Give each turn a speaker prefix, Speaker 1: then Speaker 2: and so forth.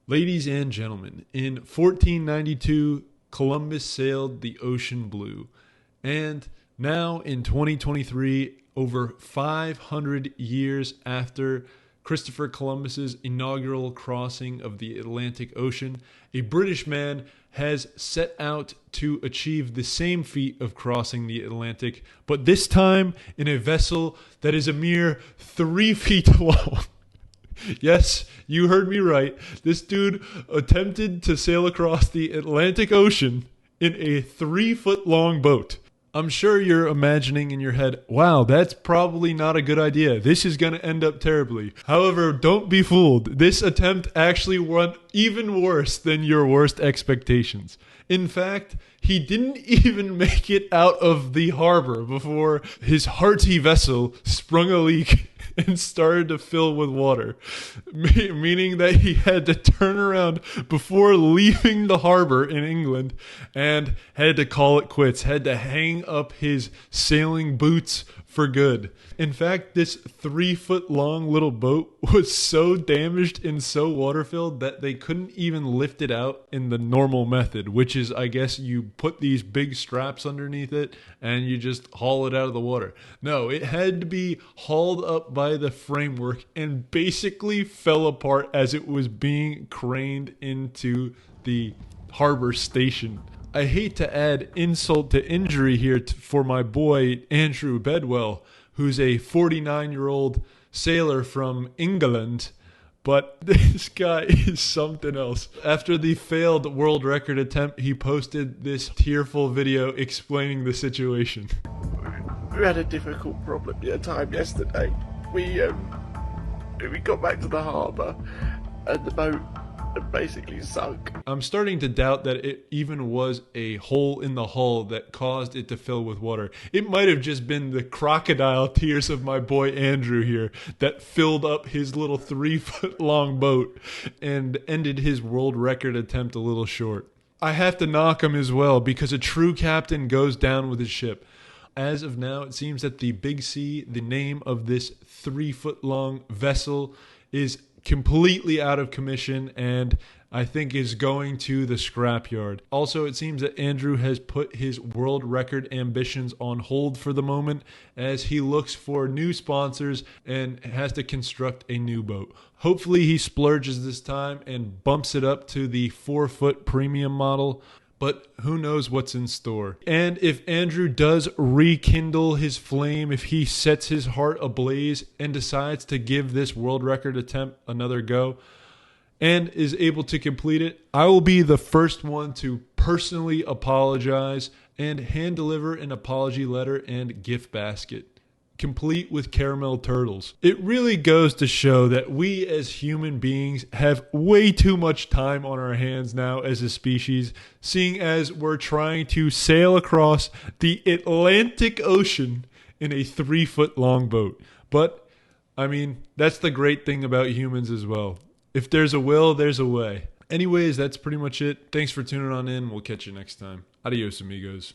Speaker 1: Ladies and gentlemen, in 1492, Columbus sailed the ocean blue. And now in 2023, over 500 years after Christopher Columbus's inaugural crossing of the Atlantic Ocean, a British man has set out to achieve the same feat of crossing the Atlantic, but this time in a vessel that is a mere 3 feet long. Yes, you heard me right. This dude attempted to sail across the Atlantic Ocean in a 3-foot long boat. I'm sure you're imagining in your head, wow, that's probably not a good idea. This is going to end up terribly. However, don't be fooled. This attempt actually went even worse than your worst expectations. In fact, he didn't even make it out of the harbor before his hearty vessel sprung a leak and started to fill with water, meaning that he had to turn around before leaving the harbor in England and had to call it quits, had to hang up his sailing boots for good. In fact, this 3-foot long little boat was so damaged and so water-filled that they couldn't even lift it out in the normal method, which is, I guess, you put these big straps underneath it and you just haul it out of the water. No, it had to be hauled up by the framework and basically fell apart as it was being craned into the harbor station. I hate to add insult to injury here for my boy Andrew Bedwell, who's a 49-year-old sailor from England, but this guy is something else. After the failed world record attempt, he posted this tearful video explaining the situation.
Speaker 2: We had a difficult time yesterday. We got back to the harbour and the boat basically sunk.
Speaker 1: I'm starting to doubt that it even was a hole in the hull that caused it to fill with water. It might have just been the crocodile tears of my boy Andrew here that filled up his little 3-foot long boat and ended his world record attempt a little short. I have to knock him as well because a true captain goes down with his ship. As of now, it seems that the Big Sea, the name of this 3-foot long vessel, is completely out of commission and I think is going to the scrapyard. Also, it seems that Andrew has put his world record ambitions on hold for the moment as he looks for new sponsors and has to construct a new boat. Hopefully he splurges this time and bumps it up to the 4-foot premium model. But who knows what's in store. And if Andrew does rekindle his flame, if he sets his heart ablaze and decides to give this world record attempt another go and is able to complete it, I will be the first one to personally apologize and hand deliver an apology letter and gift basket, complete with caramel turtles. It really goes to show that we as human beings have way too much time on our hands now as a species, seeing as we're trying to sail across the Atlantic Ocean in a 3-foot long boat. But, I mean, that's the great thing about humans as well. If there's a will, there's a way. Anyways, that's pretty much it. Thanks for tuning on in. We'll catch you next time. Adios, amigos.